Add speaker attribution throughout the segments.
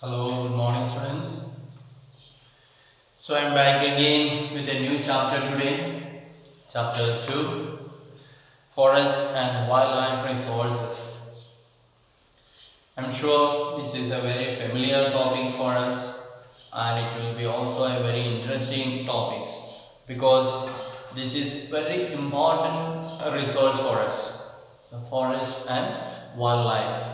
Speaker 1: Hello, good morning students. So I am back again with a new chapter today, chapter 2, Forest and Wildlife Resources. I am sure this is a very familiar topic for us and it will be also a very interesting topic because this is very important resource for us, the forest and wildlife.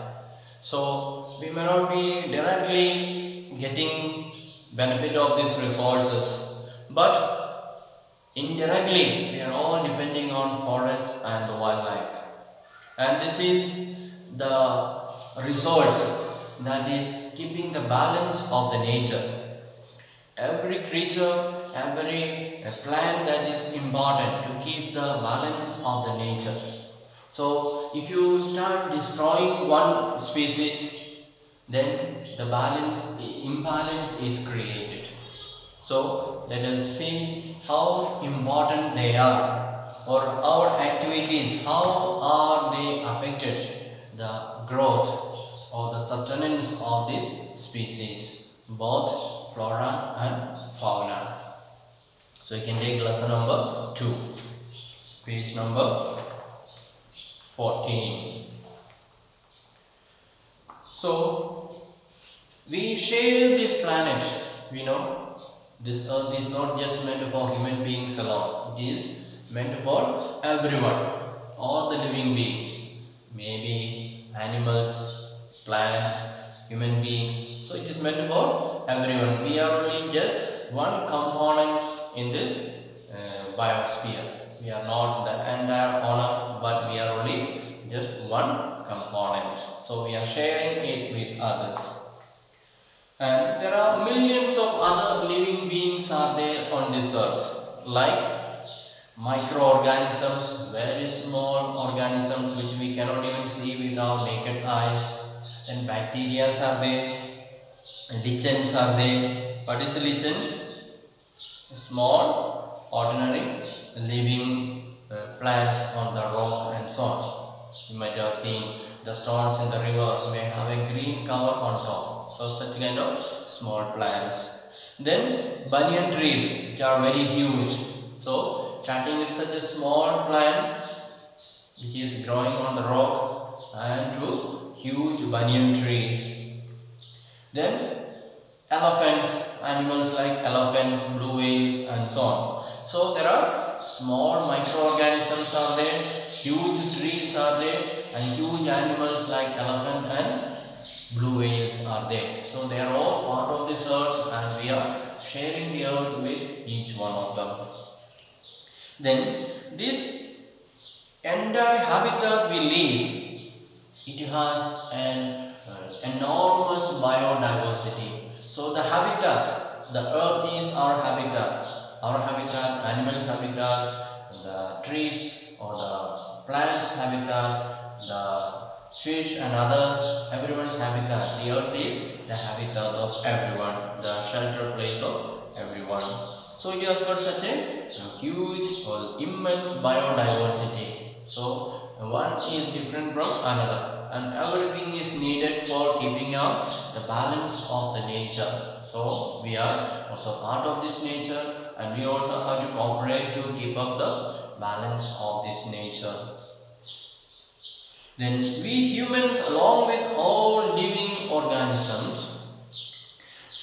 Speaker 1: So we may not be directly getting benefit of these resources, but indirectly we are all depending on forest and the wildlife. And this is the resource that is keeping the balance of the nature. Every creature, every plant that is important to keep the balance of the nature. So if you start destroying one species, then the imbalance is created. So let us see how important they are, or our activities, how are they affected the growth or the sustenance of this species, both flora and fauna. So you can take lesson number 2, page number 14. So we share this planet. We know this earth is not just meant for human beings alone. It is meant for everyone, all the living beings, maybe animals, plants, human beings. So it is meant for everyone. We are only just one component in this biosphere. We are not the entire owner, but we are only just one component. So we are sharing it with others. And there are millions of other living beings are there on this earth, like microorganisms, very small organisms which we cannot even see with our naked eyes. Then bacteria are there, lichens are there. What is the lichen? Small, ordinary, living plants on the rock and so on. You might have seen the stones in the river may have a green cover on top. So such kind of small plants. Then banyan trees, which are very huge. So starting with such a small plant which is growing on the rock and to huge banyan trees. Then elephants, animals like elephants, blue whales and so on. So there are small microorganisms are there, huge trees are there, and huge animals like elephant and blue whales are there. So they are all part of this earth and we are sharing the earth with each one of them. Then this entire habitat we live, it has an enormous biodiversity. So the habitat, the earth is our habitat. Our habitat, animals habitat, the trees or the plants habitat, the fish and other everyone's habitat. The earth is the habitat of everyone, the shelter place of everyone. So it has got such a huge or immense biodiversity. So one is different from another, and everything is needed for keeping up the balance of the nature. So we are also part of this nature, and we also have to cooperate to keep up the balance of this nature. Then we humans, along with all living organisms,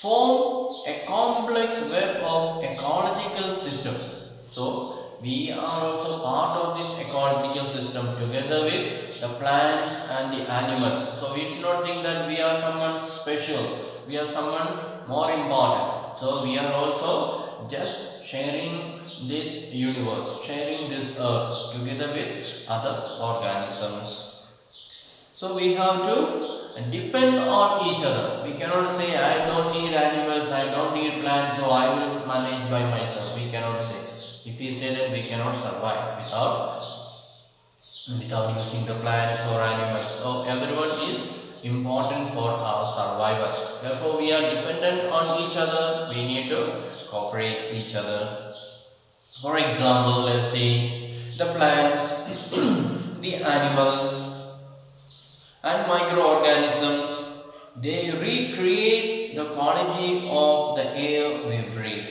Speaker 1: form a complex web of ecological system. So we are also part of this ecological system together with the plants and the animals. So we should not think that we are someone special, we are someone more important. So we are also just sharing this universe, sharing this earth together with other organisms. So we have to depend on each other. We cannot say I don't need animals, I don't need plants, so I will manage by myself. We cannot say. If we say that, we cannot survive without using the plants or animals. So everyone is important for our survival. Therefore we are dependent on each other. We need to cooperate each other. For example, let's see the plants, the animals and microorganisms, they recreate increase the quality of the air we breathe.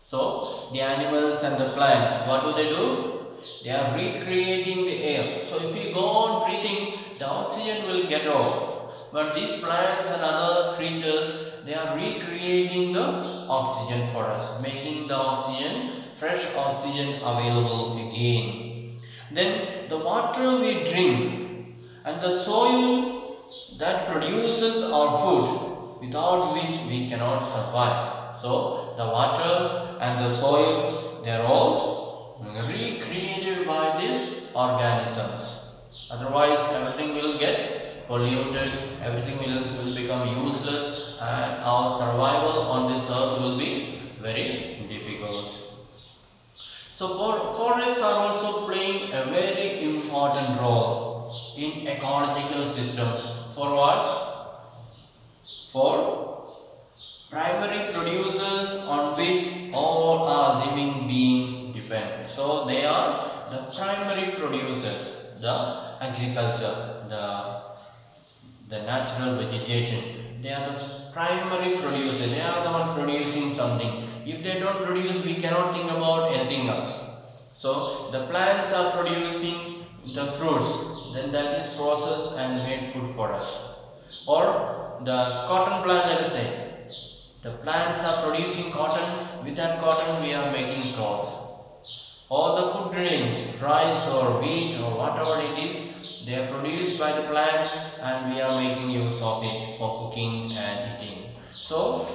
Speaker 1: So the animals and the plants, what do? They are recreating the air. So if we go on breathing, the oxygen will get off. But these plants and other creatures, they are recreating the oxygen for us, making the oxygen, fresh oxygen available again. Then the water we drink and the soil that produces our food, without which we cannot survive. So the water and the soil, they are all recreated by these organisms. Otherwise everything will get polluted, everything will become useless, and our survival on this earth will be very difficult. So forests are also playing a very important role in ecological system. For what? For primary producers on which all our living beings depend. So they are the primary producers, the agriculture, the natural vegetation. They are the primary producers. They are the one producing something. If they don't produce, we cannot think about anything else. So the plants are producing the fruits, then that is processed and made food for us. Or the cotton plant, let us say, the plants are producing cotton. With that cotton we are making cloth. Or the food grains, rice or wheat or whatever it is, they are produced by the plants and we are making use of it for cooking and eating. So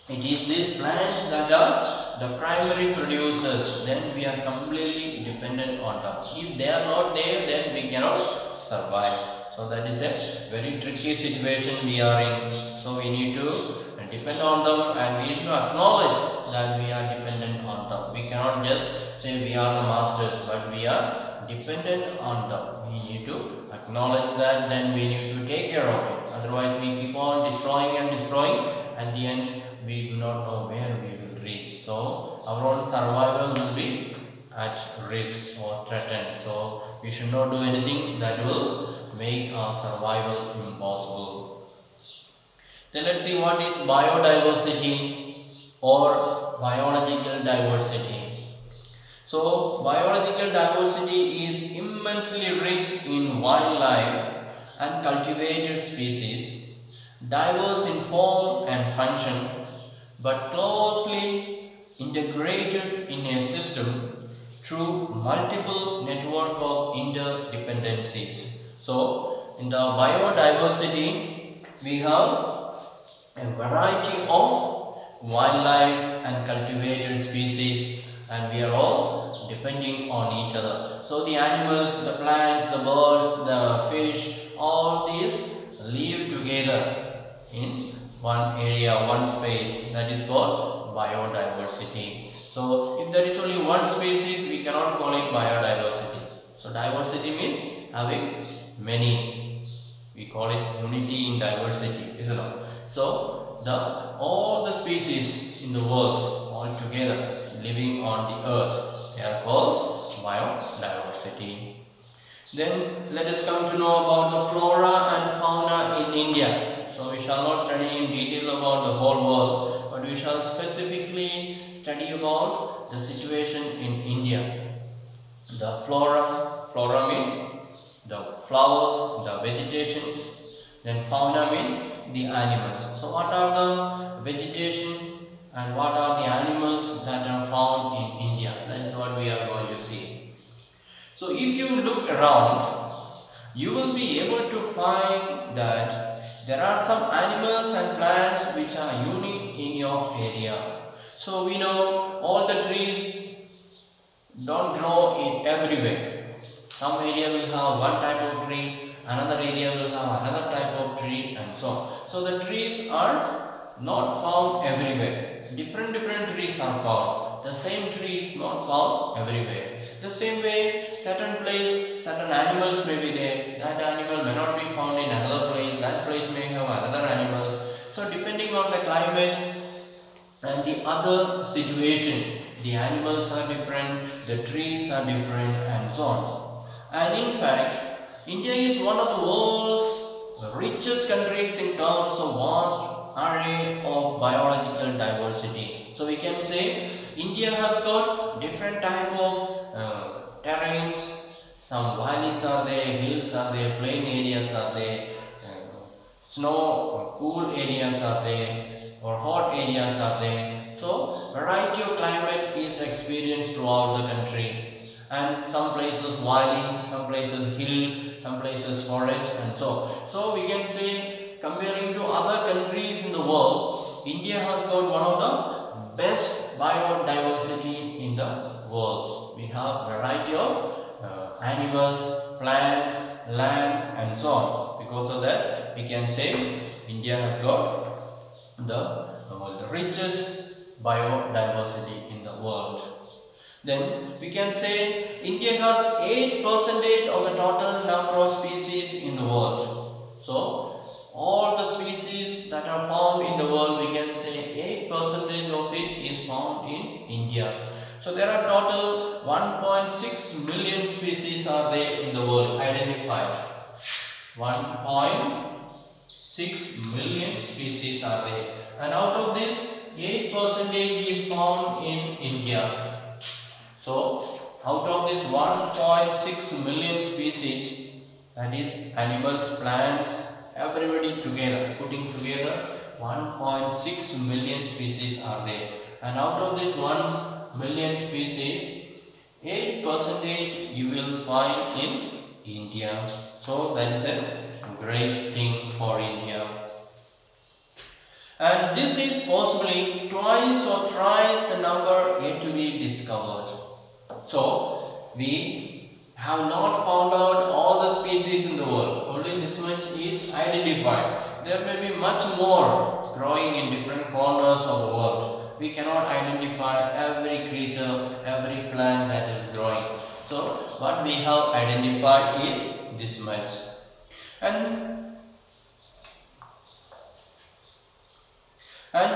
Speaker 1: it is these plants that are the primary producers. Then we are completely dependent on them. If they are not there, then we cannot survive. So that is a very tricky situation we are in. So we need to depend on them, and we need to acknowledge that we are dependent on them. We cannot just say we are the masters, but we are dependent on them. We need to acknowledge that, then we need to take care of it. Otherwise we keep on destroying and destroying. At the end we do not know where we will reach. So our own survival will be at risk or threatened. So we should not do anything that will make our survival impossible. Then let's see what is biodiversity or biological diversity. So biological diversity is immensely rich in wildlife and cultivated species, diverse in form and function, but closely integrated in a system through multiple network of interdependencies. So in the biodiversity we have a variety of wildlife and cultivated species, and we are all depending on each other. So the animals, the plants, the birds, the fish, all these live together in one area, one space, that is called biodiversity. So if there is only one species, we cannot call it biodiversity. So diversity means having many. We call it unity in diversity, isn't it? So all the species in the world all together living on the earth, they are called biodiversity. Then let us come to know about the flora and fauna in India. So we shall not study in detail about the whole world, but we shall specifically study about the situation in India. The flora means the flowers, the vegetations. Then fauna means the animals. So what are the vegetation and what are the animals that are found in India? That is what we are going to see. So if you look around, you will be able to find that there are some animals and plants which are unique in your area. So we know all the trees don't grow in everywhere. Some area will have one type of tree, another area will have another type of tree, and so on. So the trees are not found everywhere. Different trees are found. The same tree is not found everywhere. The same way, certain place, certain animals may be there. That animal may not be found in another place. That place may have another animal. So depending on the climate and the other situation, the animals are different, the trees are different, and so on. And in fact, India is one of the world's richest countries in terms of vast array of biological diversity. So we can say India has got different type of terrains. Some valleys are there, hills are there, plain areas are there, snow or cool areas are there, or hot areas are there. So variety of climate is experienced throughout the country, and some places valley, some places hill, some places forest, and so we can say, comparing to other countries in the world, India has got one of the best biodiversity in the world. We have variety of animals, plants, land, and so on. Because of that, we can say India has got the richest biodiversity in the world. Then we can say India has 8% of the total number of species in the world. So all the species that are found in the world, we can say 8% of it is found in India. So there are total 1.6 million species are there in the world identified. 1.6 million species are there, and out of this 8% is found in India. So out of this 1.6 million species, that is animals, plants, everybody together, putting together 1.6 million species are there, and out of this 1 million species, 8% you will find in India. So that is a great thing for India. And this is possibly twice or thrice the number yet to be discovered. So we have not found out all the species in the world. Only this much is identified. There may be much more growing in different corners of the world. We cannot identify every creature, every plant that is growing. So what we have identified is this much. And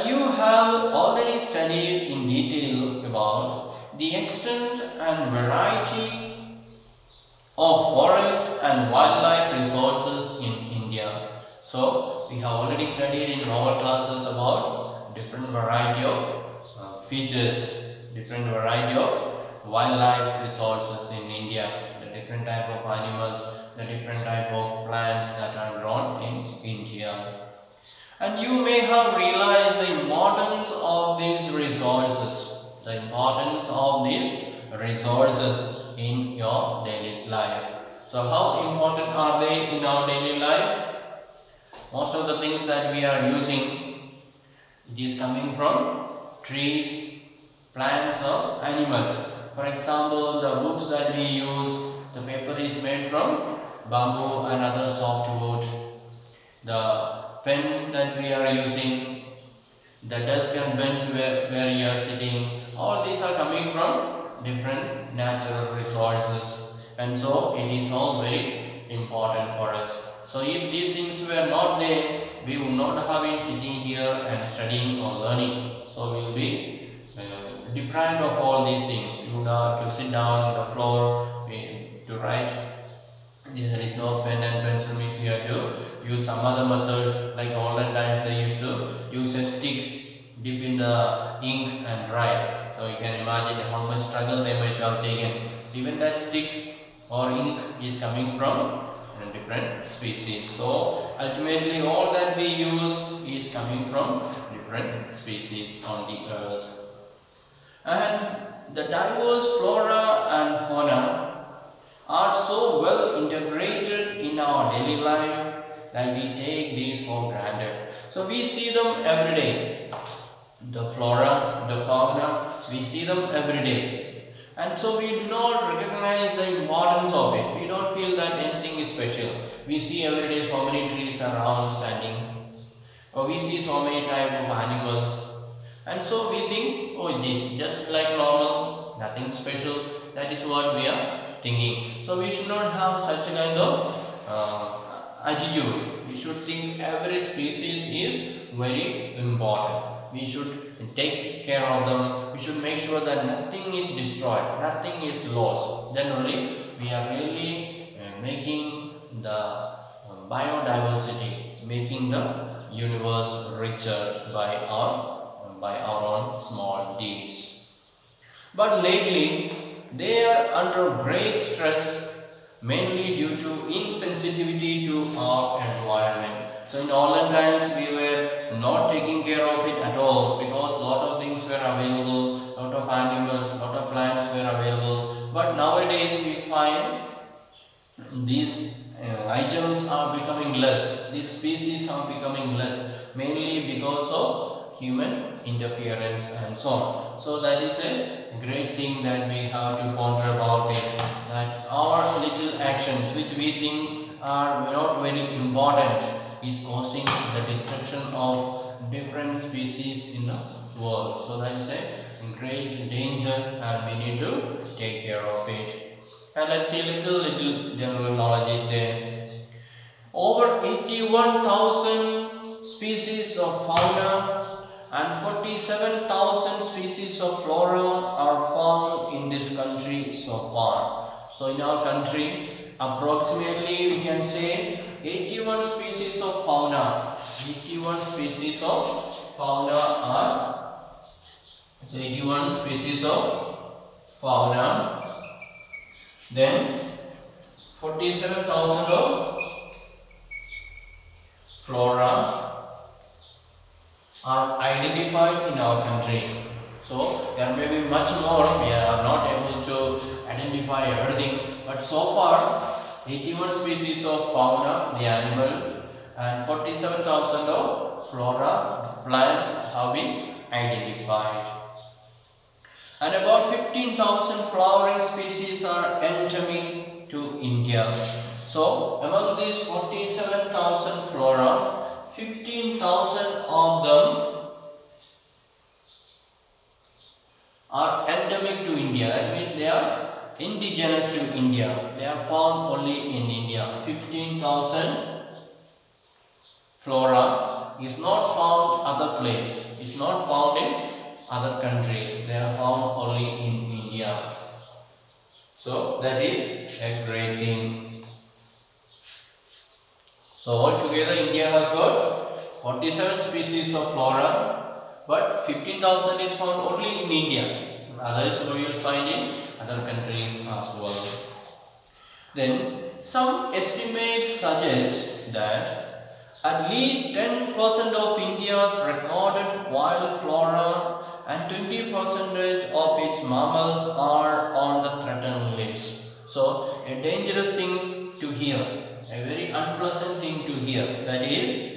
Speaker 1: you have already studied in detail about the extent and variety of forests and wildlife resources in India. So we have already studied in our classes about different variety of features, different variety of wildlife resources in India, the different type of animals, the different type of plants that are grown in India. And you may have realized the importance of these resources, in your daily life. So how important are they in our daily life? Most of the things that we are using, it is coming from trees, plants, or animals. For example, the books that we use, the paper is made from bamboo and other softwood. The pen that we are using, the desk and bench where you are sitting, all these are coming from different natural resources, and so it is all very important for us. So if these things were not there, we would not have been sitting here and studying or learning. So we will be deprived of all these things. You would have to sit down on the floor to write. There is no pen and pencil, means you have to use some other methods, like olden times they used to use a stick, dip in the ink and write. So you can imagine how much struggle they might have taken. So even that stick or ink is coming from different species. So ultimately all that we use is coming from different species on the earth. And the diverse flora and fauna are so well integrated in our daily life that we take these for granted. So we see them every day. The flora, the fauna, we see them every day. And so we do not recognize the importance of it. We don't feel that anything is special. We see every day so many trees around standing, or we see so many types of animals. And so we think, oh, this just like normal, nothing special. That is what we are thinking. So we should not have such a kind of attitude. We should think every species is very important. We should take care of them. We should make sure that nothing is destroyed, nothing is lost. Then only we are really making the biodiversity, making the universe richer by our own small deeds. But lately, they are under great stress, mainly due to insensitivity to our environment. So in olden times, we were not taking care of it at all because a lot of things were available, lot of animals, lot of plants were available. But nowadays, we find these items are becoming less, these species are becoming less, mainly because of human interference and so on. So that is a great thing that we have to ponder about it, that our little actions which we think are not very important is causing the destruction of different species in the world. So that is a great danger and we need to take care of it. And let's see little general knowledge is there. Over 81,000 species of fauna and 47,000 species of flora are found in this country so far. So in our country, approximately we can say 81 species of fauna. 81 species of fauna are 81 species of fauna. Then 47,000 of flora are identified in our country. So there may be much more, we are not able to identify everything, but so far 81 species of fauna, the animal, and 47,000 of flora, plants have been identified. And about 15,000 flowering species are endemic to India. So among these 47,000 flora, 15,000 of them are endemic to India. That means they are indigenous to India. They are found only in India. 15,000 flora is not found other place. It's not found in other countries. They are found only in India. So that is a great thing. So altogether India has got 47 species of flora, but 15,000 is found only in India. Others we will find in other countries as well. Then some estimates suggest that at least 10% of India's recorded wild flora and 20% of its mammals are on the threatened list. So a dangerous thing to hear, a very unpleasant thing to hear, that is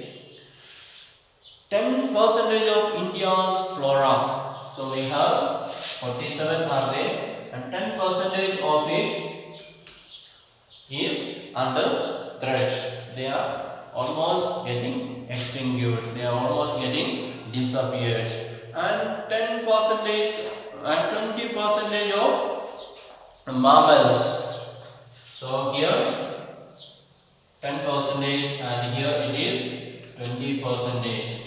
Speaker 1: 10% of India's flora. So we have 47 are there and 10% of it is under threat. They are almost getting extinguished, they are almost getting disappeared. And 10% and 20% of mammals. So here 10% and here it is 20%.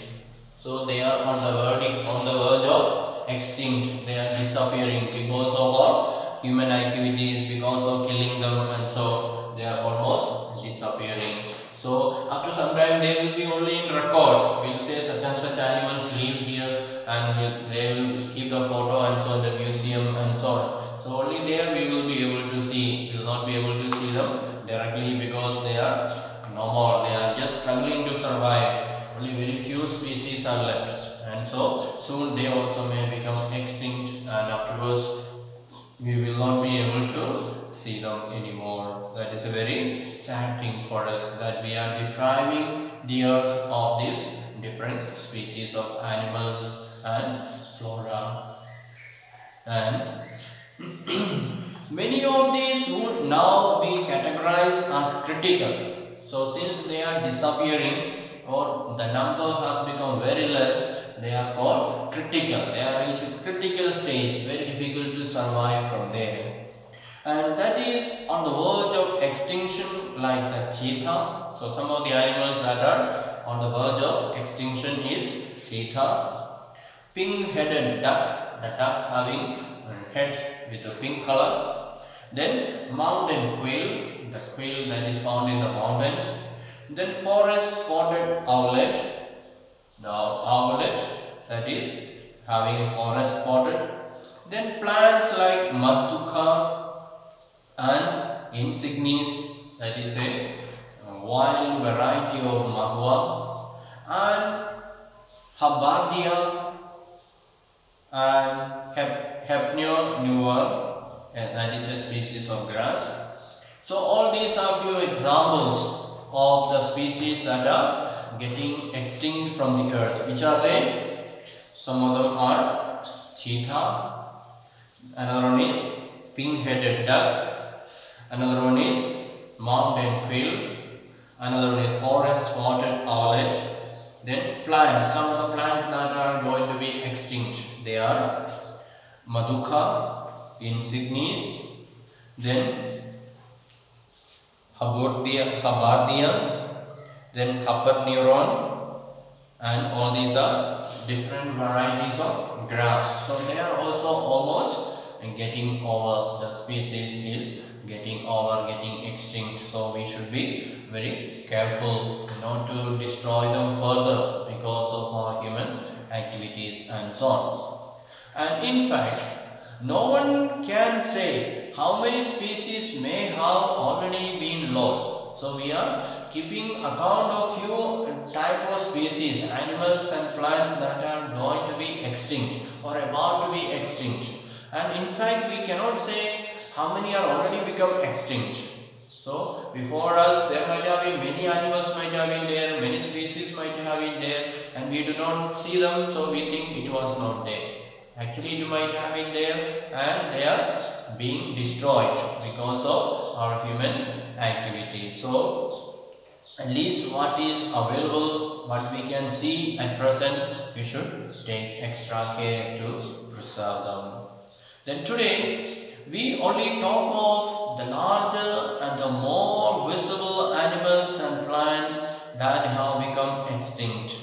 Speaker 1: So they are on the verge of extinct. They are disappearing because of our human activities, because of killing them, and so they are almost disappearing. So after some time they will be only in records. We will say such and such animals live here, and they will keep the photo and so in the museum and so on. So only there we will be able to see. We will not be able to see them directly because they are no more. They are just struggling to survive. Only very few species are left, and so soon they also may become extinct, and afterwards we will not be able to see them anymore. That is a very sad thing for us, that we are depriving the earth of these different species of animals and flora. And many of these would now be categorized as critical. So since they are disappearing or the number has become very less, they are called critical. They are reached critical stage, very difficult to survive from there. And that is on the verge of extinction, like the cheetah. So some of the animals that are on the verge of extinction is cheetah, pink-headed duck, the duck having a head with a pink color. Then mountain quail, the quail that is found in the mountains. Then forest spotted owlet, Now owlet, that is having forest spotted. Then plants like Maduka and insignis, that is a wild variety of mahua, and Habardia and Hepneo nuer, that is a species of grass. So all these are few examples of the species that are getting extinct from the earth. Which are they? Some of them are cheetah, another one is pink-headed duck, another one is mountain quail, another one is forest spotted owlet. Then plants, some of the plants that are going to be extinct, they are Maduka, insignis, then Habardia, then Haperneuron, and all these are different varieties of grass. So they are also almost getting over, the species is getting extinct. So we should be very careful not to destroy them further because of our human activities and so on. And in fact, no one can say how many species may have already been lost. So we are keeping account of few type of species, animals and plants that are going to be extinct or about to be extinct. And in fact, we cannot say how many are already become extinct. So before us, there might have been many animals might have been there, many species might have been there, and we do not see them, so we think it was not there. Actually, it might have been there, and they are being destroyed because of our human activity. So at least what is available, what we can see at present, we should take extra care to preserve them. Then today, we only talk of the larger and the more visible animals and plants that have become extinct.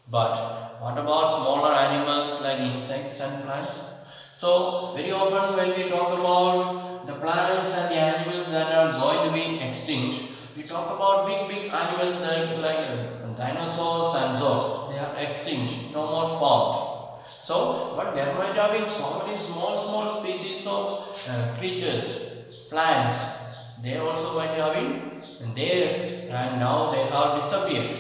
Speaker 1: But what about smaller animals like insects and plants? So very often when we talk about the plants and the animals that are going to be extinct, we talk about big animals like dinosaurs and so on. They are extinct, no more found. So, but there might have been so many small species of creatures, plants. They also might have been there, and now they have disappeared.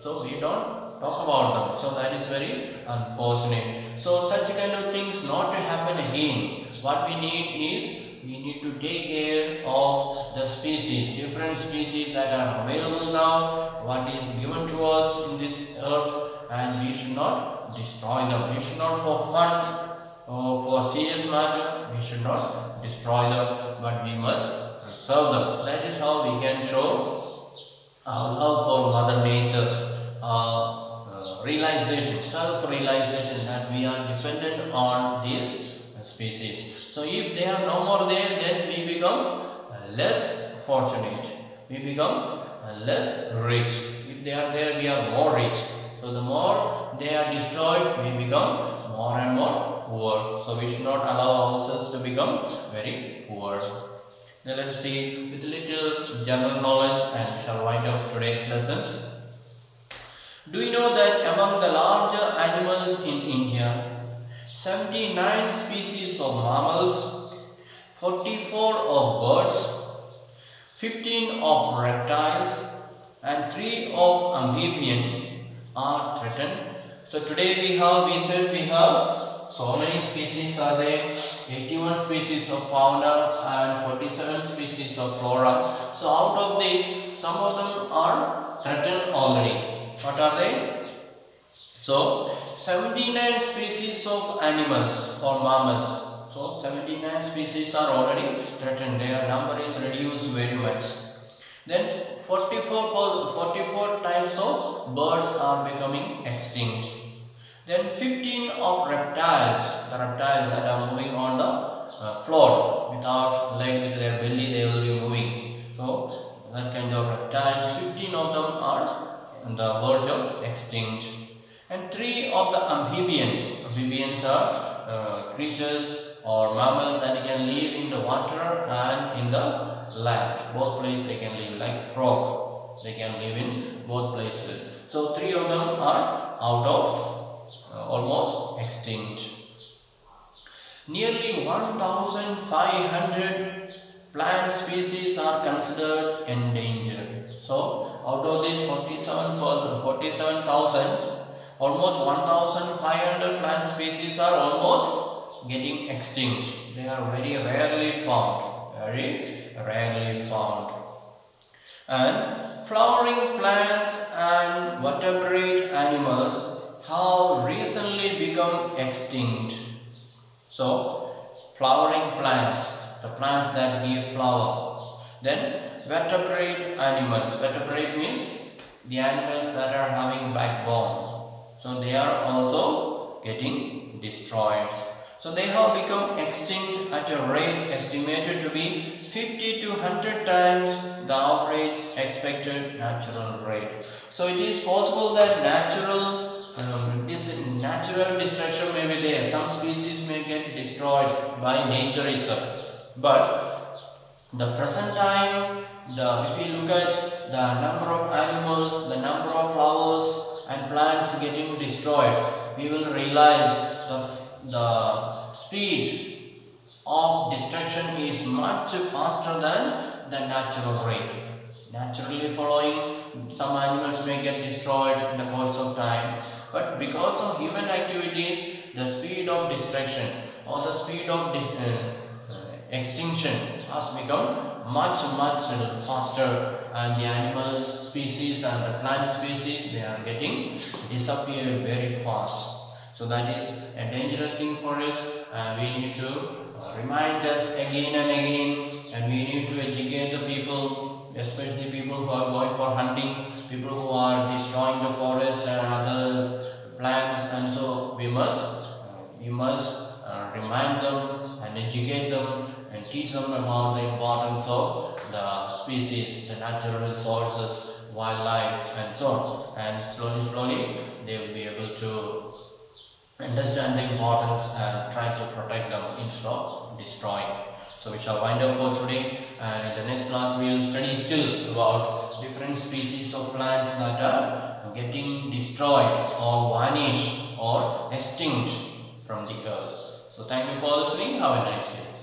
Speaker 1: So we don't talk about them. So that is very unfortunate. So such kind of things not to happen again. What we need is, we need to take care of the species, different species that are available now, what is given to us in this earth, and we should not destroy them. We should not, for fun or for serious matter, we should not destroy them, but we must preserve them. That is how we can show our love for Mother Nature, realization, self-realization that we are dependent on these species. So if they are no more there, then we become less fortunate, we become less rich. If they are there, we are more rich. So the more they are destroyed, we become more and more poor. So we should not allow ourselves to become very poor. Now let us see with little general knowledge, and we shall wind up today's lesson. Do you know that among the larger animals in India, 79 species of mammals, 44 of birds, 15 of reptiles, and 3 of amphibians are threatened? So today we have so many species are there, 81 species of fauna and 47 species of flora. So out of these, some of them are threatened already. What are they? So 79 species of animals or mammals. So 79 species are already threatened. Their number is reduced very much. Then 44 types of birds are becoming extinct. Then 15 of reptiles, the reptiles that are moving on the floor without leg, with their belly they will be moving. So that kind of reptiles, 15 of them are on the verge of extinct. And 3 of the amphibians. Amphibians are creatures or mammals that can live in the water and in the land. Both places they can live, like frog. They can live in both places. So 3 of them are out of almost extinct. Nearly 1,500 plant species are considered endangered. So out of these 47,000, almost 1,500 plant species are almost getting extinct. They are very rarely found. Very rarely found. And flowering plants and vertebrate animals have recently become extinct. So, flowering plants, the plants that give flower. Then, vertebrate animals. Vertebrate means the animals that are having backbone. So, they are also getting destroyed. So, they have become extinct at a rate estimated to be 50 to 100 times the average expected natural rate. So, it is possible that natural destruction may be there. Some species may get destroyed by nature itself. But the present time, if you look at the number of animals, the number of flowers and plants getting destroyed, we will realize the speed of destruction is much faster than the natural rate. Naturally following, some animals may get destroyed in the course of time, but because of human activities, the speed of destruction or the speed of extinction has become much faster, and the animal species and the plant species, they are getting disappeared very fast. So that is a dangerous thing for us, and we need to remind us again and again, and we need to educate the people, especially people who are going for hunting, people who are destroying the forest and other plants, and so we must remind them and educate them and teach them about the importance of the species, the natural resources, wildlife, and so on. And slowly they will be able to understand the importance and try to protect them instead of destroying. So we shall wind up for today, and in the next class we will study still about different species of plants that are getting destroyed or vanished or extinct from the earth. So thank you for listening. Have a nice day.